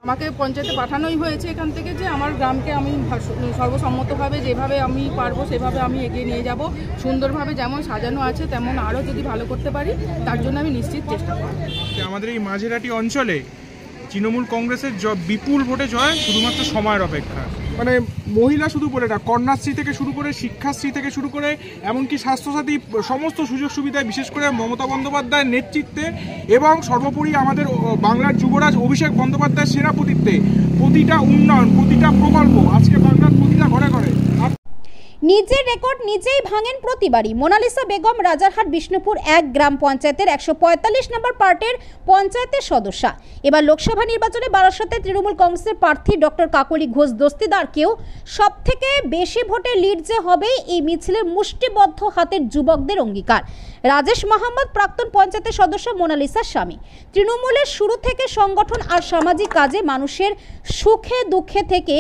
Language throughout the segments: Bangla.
আমাকে পঞ্চায়েতে পাঠানোই হয়েছে এখান থেকে, যে আমার গ্রামকে আমি সর্বসম্মতভাবে যেভাবে আমি পারবো সেভাবে আমি এগিয়ে নিয়ে যাব। সুন্দরভাবে যেমন সাজানো আছে তেমন আরও যদি ভালো করতে পারি তার জন্য আমি নিশ্চিত চেষ্টা করব। আমাদের এই মাঝেরহাটি অঞ্চলে তৃণমূল কংগ্রেসের বিপুল ভোটে জয়, শুধুমাত্র সময়ের অপেক্ষা। মানে মহিলা শুধু বলে না, কন্যাশ্রী থেকে শুরু করে শিক্ষাশ্রী থেকে শুরু করে এমনকি স্বাস্থ্যসাথী সমস্ত সুযোগ সুবিধায় বিশেষ করে মমতা বন্দ্যোপাধ্যায়ের নেতৃত্বে এবং সর্বোপরি আমাদের বাংলার যুবরাজ অভিষেক বন্দ্যোপাধ্যায়ের সেনাপতিত্বে প্রতিটা উন্নয়ন, প্রতিটা প্রকল্প আজকে বাংলার প্রতিটা ঘরে ঘরে। নিজের রেকর্ড নিজেই ভাঙেন প্রতিবারই মোনালিসা বেগম রাজারহাট বিষ্ণুপুর 1 গ্রাম পঞ্চায়েতের 145 নম্বর পার্টের পঞ্চায়েতের সদস্যা। এবার লোকসভা নির্বাচনে বারাসতে তৃণমূল কংগ্রেসের প্রার্থী ডক্টর কাকলি ঘোষ দস্তিদারকেও সবথেকে বেশি ভোটে লিড যে হবে এই মিছিলের মুষ্টিবদ্ধ হাতের যুবকদের অঙ্গীকার। রাজেশ মাহমুদ প্রাক্তন পঞ্চায়েতের সদস্য মোনালিসার স্বামী। তৃণমূলের শুরু থেকে সংগঠন আর সামাজিক কাজে মানুষের সুখে দুঃখে থেকে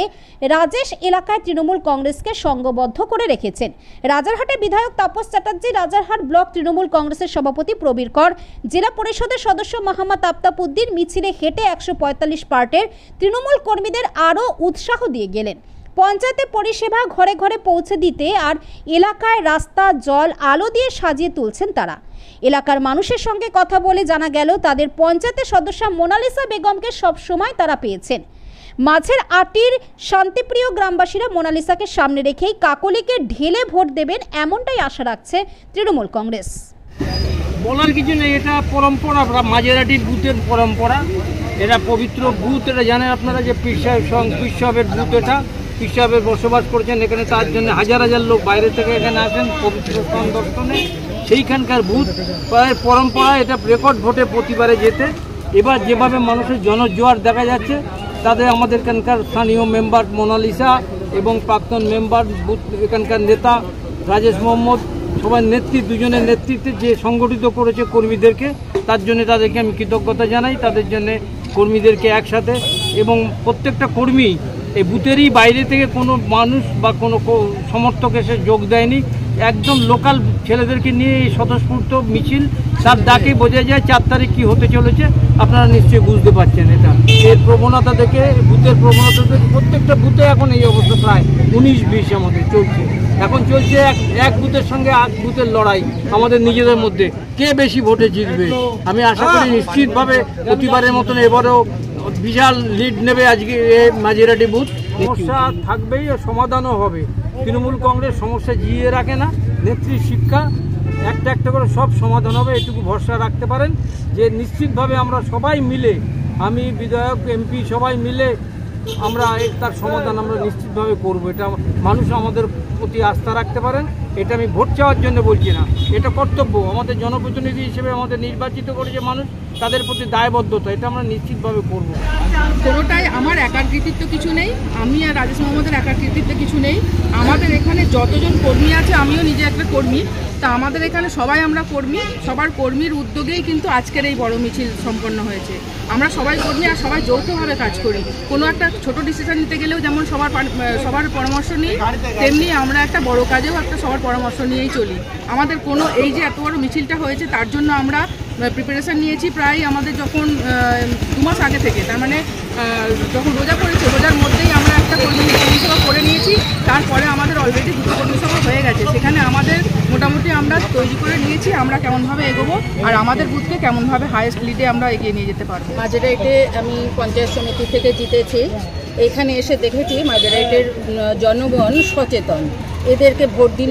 রাজেশ এলাকায় তৃণমূল কংগ্রেসকে সংঘবদ্ধ করে রেখেছেন। রাজারহাটের বিধায়ক তাপস চ্যাটার্জি, রাজারহাট ব্লক তৃণমূল কংগ্রেসের সভাপতি প্রবীর কর, জেলা পরিষদের সদস্য মোহাম্মদ আফতাবউদ্দিন মিছিলে হেঁটে 145 পার্টের তৃণমূল কর্মীদের আরও উৎসাহ দিয়ে গেলেন। পঞ্চায়েতে পরিষেবা ঘরে ঘরে পৌঁছে দিতে আর এলাকায় রাস্তা, জল, আলো দিয়ে সাজিয়ে তুলছেন তারা। এলাকার মানুষের সঙ্গে কথা বলে জানা গেল তাদের পঞ্চায়েতের সদস্য মোনালিসা বেগমকে সবসময় তারা পেয়েছেন। মাঝের আটির শান্তিপ্রিয় গ্রামবাসীরা মোনালিসাকে সামনে রেখেই কাকলিকে ঢেলে ভোট দেবেন এমনটাই আশা রাখছে তৃণমূল কংগ্রেস। বলার কিছু নেই, এটা পরম্পরা, মাঝেরহাটির বুথের পরম্পরা। এটা পবিত্র বুথ, এটা জানেন আপনারা যে পীর সাহেবের বুথ, এটা পীর সাহেবের বসবাস করছেন এখানে, তার জন্য হাজার হাজার লোক বাইরে থেকে এখানে আসেন পবিত্র স্থান দর্শনে। সেইখানকার বুথ পরম্পরা, এটা রেকর্ড ভোটে প্রতিবারে যেতে। এবার যেভাবে মানুষের জনজোয়ার দেখা যাচ্ছে, তাদের আমাদের এখানকার স্থানীয় মেম্বার মোনালিসা এবং প্রাক্তন মেম্বার বুথ এখানকার নেতা রাজেশ মোহাম্মদ, সবার দুজনের নেতৃত্বে যে সংগঠিত করেছে কর্মীদেরকে, তার জন্য তাদেরকে আমি কৃতজ্ঞতা জানাই। তাদের জন্য কর্মীদেরকে একসাথে, এবং প্রত্যেকটা কর্মী এই বুথেরই বাইরে থেকে কোনো মানুষ বা কোনো সমর্থক এসে যোগ দেয়নি। একদম লোকাল ছেলেদেরকে নিয়ে এই স্বতঃস্ফূর্ত মিছিল, তার ডাকে বোঝা যায় 4 তারিখ কী হতে চলেছে। আপনারা নিশ্চয়ই বুঝতে পারছেন এটা। এর প্রবণতা দেখে, বুথের প্রবণতা দেখে প্রত্যেকটা বুথে এখন এই অবস্থা প্রায় 19-20 আমাদের চলছে। এখন চলছে এক বুথের সঙ্গে 8 বুথের লড়াই আমাদের নিজেদের মধ্যে, কে বেশি ভোটে জিতবে। আমি আশা করি নিশ্চিতভাবে প্রতিবারের মতন এবারেও বিশাল লিড নেবে আজকে মাঝেরহাটি বুথ। সমস্যা থাকবেই, সমাধানও হবে। তৃণমূল কংগ্রেস সমস্যা জিইয়ে রাখে না, নেত্রীর শিক্ষা, একটা একটা করে সব সমাধান হবে, এটুকু ভরসা রাখতে পারেন যে নিশ্চিতভাবে আমরা সবাই মিলে, আমি বিধায়ক এমপি সবাই মিলে আমরা তার সমাধান আমরা নিশ্চিতভাবে করব। এটা মানুষ আমাদের প্রতি আস্থা রাখতে পারেন। এটা আমি ভোট চাওয়ার জন্য বলছি না, এটা কর্তব্য। আমাদের জনপ্রতিনিধি হিসেবে আমাদের নির্বাচিত করেছে মানুষ, তাদের প্রতি দায়বদ্ধতা, এটা আমরা নিশ্চিতভাবে করব। কোনোটাই আমার একার কৃতিত্ব কিছু নেই, আমি আর রাজেশ মোহাম্মদের একার কৃতিত্ব কিছু নেই। আমাদের এখানে যতজন কর্মী আছে, আমিও নিজে একটা কর্মী, তা আমাদের এখানে সবাই আমরা কর্মী, সবার কর্মীর উদ্যোগেই কিন্তু আজকের এই বড় মিছিল সম্পন্ন হয়েছে। আমরা সবাই কর্মী আর সবাই যৌথভাবে কাজ করি। কোনো একটা ছোট ডিসিশন নিতে গেলেও যেমন সবার পরামর্শ নিই, তেমনি আমরা একটা বড় কাজেও একটা সবার পরামর্শ নিয়েই চলি। আমাদের কোনো এই যে এত বড় মিছিলটা হয়েছে তার জন্য আমরা প্রিপারেশান নিয়েছি প্রায় আমাদের যখন 2 মাস আগে থেকে, তার মানে যখন রোজা পড়েছে রোজার মধ্যেই আমরা একটা কর্মী সভা করে নিয়েছি। তারপরে আমাদের অলরেডি 2টো কর্মী সভা হয়ে গেছে, সেখানে আমাদের মোটামুটি আমরা তৈরি করে নিয়েছি আমরা কেমনভাবে এগোবো আর আমাদের বুথকে কেমনভাবে হাইয়েস্ট লিডে আমরা এগিয়ে নিয়ে যেতে পারবো। মাঝেরহাটে আমি পঞ্চায়েত সমিতি থেকে জিতেছি, এখানে এসে দেখেছি মাঝেরহাটের জনগণ সচেতন। এদেরকে ভোট দিন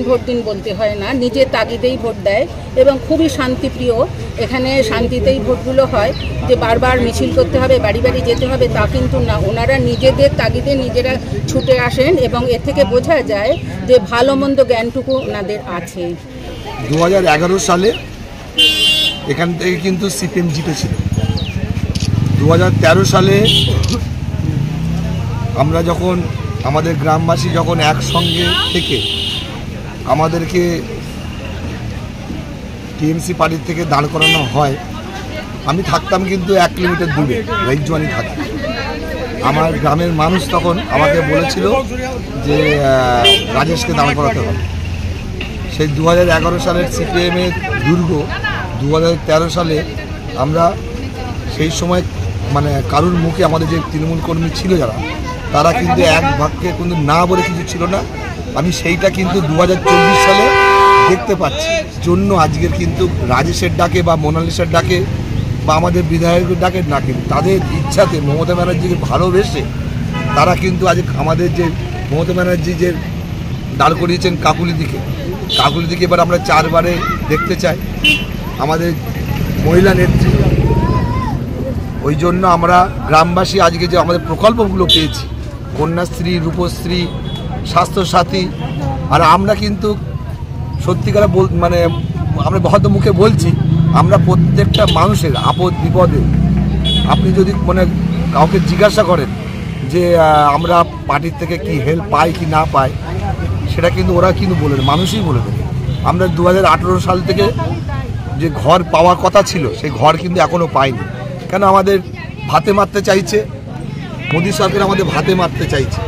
বলতে হয় না, নিজের তাগিদেই ভোট দেয় এবং খুবই শান্তিপ্রিয়। এখানে শান্তিতেই ভোটগুলো হয়, যে বারবার মিছিল করতে হবে, বাড়ি বাড়ি যেতে হবে তা কিন্তু না। ওনারা নিজেদের তাগিদে নিজেরা ছুটে আসেন এবং এর থেকে বোঝা যায় যে ভালো মন্দ জ্ঞানটুকু ওনাদের আছে। 2011 সালে এখান থেকে কিন্তু সিপিএম জিতেছিল। 2013 সালে আমরা যখন আমাদের গ্রামবাসী যখন একসঙ্গে থেকে আমাদেরকে টিএমসি পার্টির থেকে দাঁড় করানো হয়, আমি থাকতাম কিন্তু 1 কিলোমিটার দূরে, রাইজওয়ানি থাকতাম। আমার গ্রামের মানুষ তখন আমাকে বলেছিল যে রাজেশকে দাঁড় করাতে হবে। সেই 2011 সালের সিপিএমের দুর্গ 2013 সালে আমরা সেই সময় মানে কারুর মুখে আমাদের যে তৃণমূল কর্মী ছিল যারা, তারা কিন্তু এক ভাগকে কিন্তু না বলে কিছু ছিল না। আমি সেইটা কিন্তু 2024 সালে দেখতে পাচ্ছি জন্য আজকের কিন্তু রাজেশের ডাকে বা মোনালিসার ডাকে বা আমাদের বিধায়কের ডাকে না, কিন্তু তাদের ইচ্ছাতে মমতা ব্যানার্জিকে ভালোবেসে তারা কিন্তু আজ আমাদের যে মমতা ব্যানার্জি যে দাঁড় করিয়েছেন কাকুলিদিকে এবার আমরা 4 বারে দেখতে চাই আমাদের মহিলা নেত্রী। ওই জন্য আমরা গ্রামবাসী আজকে যে আমাদের প্রকল্পগুলো পেয়েছি, কন্যাশ্রী, রূপশ্রী, স্বাস্থ্যসাথী, আর আমরা কিন্তু সত্যিকার মানে আমরা হয়তো মুখে বলছি, আমরা প্রত্যেকটা মানুষের আপদ বিপদে আপনি যদি মানে কাউকে জিজ্ঞাসা করেন যে আমরা পার্টির থেকে কি হেল্প পাই কি না পাই, সেটা কিন্তু ওরা কিন্তু বলে দেবে, মানুষই বলে দেবে। আমরা 2018 সাল থেকে যে ঘর পাওয়ার কথা ছিল সেই ঘর কিন্তু এখনও পাইনি। কেন? আমাদের ভাতে মারতে চাইছে মোদী সরকার, আমাদের ভাতে মারতে চাইছে।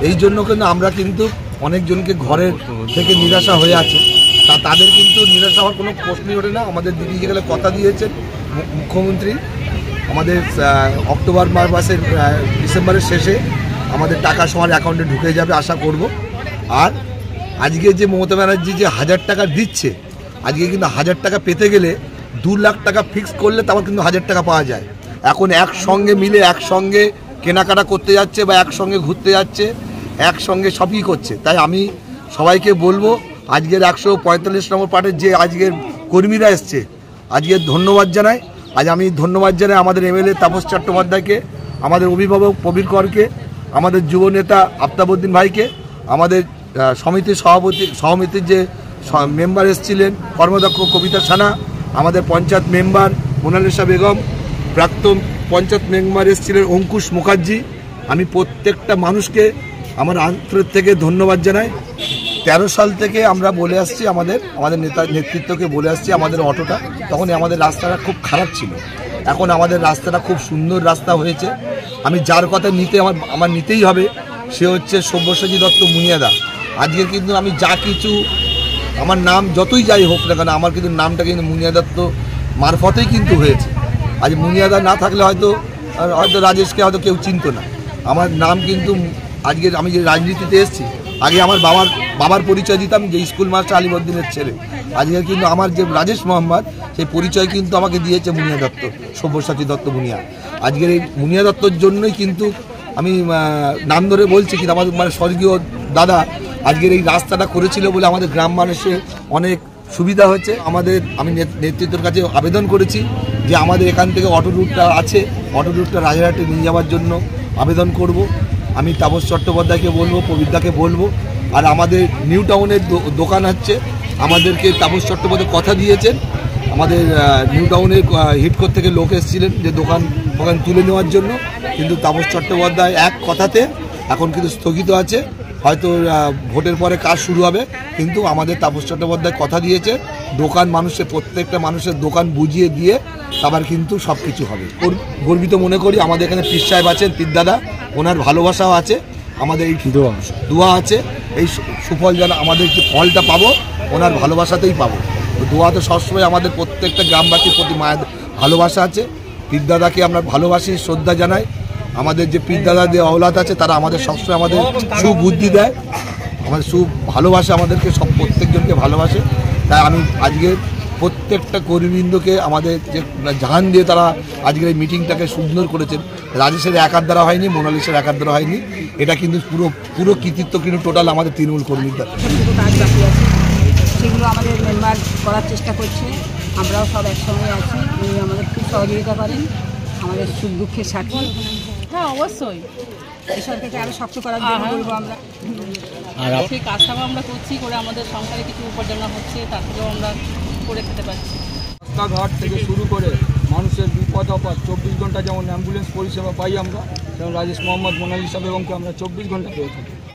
এই জন্য কিন্তু আমরা কিন্তু অনেকজনকে ঘরের থেকে নিরাশা হয়ে আছে, তাদের কিন্তু নিরাশা হওয়ার কোনো প্রশ্নই ওঠে না। আমাদের দিদি যেগুলো কথা দিয়েছেন মুখ্যমন্ত্রী, আমাদের অক্টোবর মাসের ডিসেম্বরের শেষে আমাদের টাকা সবার অ্যাকাউন্টে ঢুকে যাবে আশা করব। আর আজকে যে মমতা ব্যানার্জি যে 1000 টাকা দিচ্ছে, আজকে কিন্তু 1000 টাকা পেতে গেলে 2 লাখ টাকা ফিক্স করলে তারপর কিন্তু 1000 টাকা পাওয়া যায়। এখন একসঙ্গে মিলে একসঙ্গে কেনাকাটা করতে যাচ্ছে বা একসঙ্গে ঘুরতে যাচ্ছে, একসঙ্গে সবই করছে। তাই আমি সবাইকে বলবো আজকের 145 নম্বর পার্টির যে আজকের কর্মীরা এসছে, আজকে ধন্যবাদ জানাই। আজ আমি ধন্যবাদ জানাই আমাদের এমএলএ তাপস চট্টোপাধ্যায়কে, আমাদের অভিভাবক প্রবীর করকে, আমাদের যুব নেতা আফতাবউদ্দিন ভাইকে, আমাদের সমিতির সহমিতির যে মেম্বার এসেছিলেন কর্মদক্ষ কবিতা সানা, আমাদের পঞ্চায়েত মেম্বার মোনালিসা বেগম, প্রাক্তন পঞ্চায়েত মেম্বার এসেছিলেন অঙ্কুশ মুখার্জি। আমি প্রত্যেকটা মানুষকে আমার অন্তর থেকে ধন্যবাদ জানাই। 13 সাল থেকে আমরা বলে আসছি, আমাদের নেতৃত্বকে বলে আসছি, আমাদের অটোটা তখনই আমাদের রাস্তাটা খুব খারাপ ছিল, এখন আমাদের রাস্তাটা খুব সুন্দর রাস্তা হয়েছে। আমি যার কথা নিতে আমার নিতেই হবে, সে হচ্ছে সব্যসাচী দত্ত মুনিয়াদা। আজকে কিন্তু আমি যা কিছু আমার নাম যতই যাই হোক না কেন, আমার কিন্তু নামটা কিন্তু মুনিয়া দত্ত মারফতেই কিন্তু হয়েছে। আজ মুনিয়াদা না থাকলে হয়তো রাজেশকে হয়তো কেউ চিনত না। আমার নাম কিন্তু আজকে আমি যে রাজনীতিতে এসেছি, আগে আমার বাবার পরিচয় দিতাম যে স্কুল মাস্টার আলিবর্দিনের ছেলে। আজকে কিন্তু আমার যে রাজেশ মোহাম্মদ, সেই পরিচয় কিন্তু আমাকে দিয়েছে মুনিয়া দত্ত, সব্যসাচী দত্ত মুনিয়া। আজকের এই মুনিয়া দত্তর জন্যই কিন্তু আমি নাম ধরে বলছি, কিন্তু আমাদের মানে স্বর্গীয় দাদা আজকের এই রাস্তাটা করেছিল বলে আমাদের গ্রাম মানুষের অনেক সুবিধা হচ্ছে। আমি নেতৃত্বের কাছে আবেদন করেছি যে আমাদের এখান থেকে অটো রুটটা আছে, অটো রুটটা রাজারহাটে নিয়ে যাওয়ার জন্য আবেদন করব। আমি তাপস চট্টোপাধ্যায়কে বলবো, প্রবীরদাকে বলবো। আর আমাদের নিউ টাউনের দোকান হচ্ছে, আমাদেরকে তাপস চট্টোপাধ্যায় কথা দিয়েছেন, আমাদের নিউ টাউনের হিটকোর থেকে লোক এসেছিলেন যে দোকান তুলে নেওয়ার জন্য, কিন্তু তাপস চট্টোপাধ্যায় এক কথাতে এখন কিন্তু স্থগিত আছে। হয়তো ভোটের পরে কাজ শুরু হবে, কিন্তু আমাদের তাপস চট্টোপাধ্যায় কথা দিয়েছে দোকান প্রত্যেকটা মানুষের দোকান বুঝিয়ে দিয়ে আবার কিন্তু সব কিছু হবে। গর্বিত মনে করি আমাদের এখানে পীর সাহেব আছেন, পীর দাদা, ওনার ভালোবাসাও আছে, আমাদের এই দোয়া আছে, এই সুফল যেন আমাদের যে ফলটা পাবো ওনার ভালোবাসাতেই পাবো। দোয়া তো সবসময় আমাদের প্রত্যেকটা গ্রামবাসীর প্রতি মায়ের ভালোবাসা আছে। পীর দাদাকে আমরা ভালোবাসি, শ্রদ্ধা জানাই। আমাদের যে পীর দাদা যে অওলাদ আছে তারা আমাদের সবসময় আমাদের সুবুদ্ধি দেয়, আমাদের ভালোবাসে, আমাদেরকে প্রত্যেকজনকে ভালোবাসে। তাই আমি আজকে প্রত্যেকটা কর্মীবৃন্দকে আমাদের যে জাহান দিয়ে তারা আজকের এই মিটিংটাকে সুন্দর করেছেন। রাজেশের একার দ্বারা হয়নি, মোনালিসার একার দ্বারা হয়নি, এটা কিন্তু পুরো কৃতিত্ব কিন্তু টোটাল আমাদের তৃণমূল কর্মীদের। কাজ বাকি আছে, সেগুলো আমাদের মেম্বার করার চেষ্টা করছে, আমরাও সব একসঙ্গে আছি। উনি আমাদের খুব সহযোগিতা করেন, আমাদের সুখ দুঃখের সাথী। হ্যাঁ, অবশ্যই এই সরকারকে আরও শক্ত করার জন্য বলবো আমরা। আর সেই কাজটাও আমরা করছি, করে আমাদের সংসারে কিছু উপার্জন হচ্ছে, তার থেকেও আমরা করে খেতে পারছি। রাস্তাঘাট থেকে শুরু করে মানুষের বিপদ আপদ 24 ঘন্টা যেমন অ্যাম্বুলেন্স পরিষেবা পাই আমরা, যেমন রাজেশ মোহাম্মদ, মোনালিসা বেগমকে আমরা 24 ঘন্টা পেয়ে থাকি।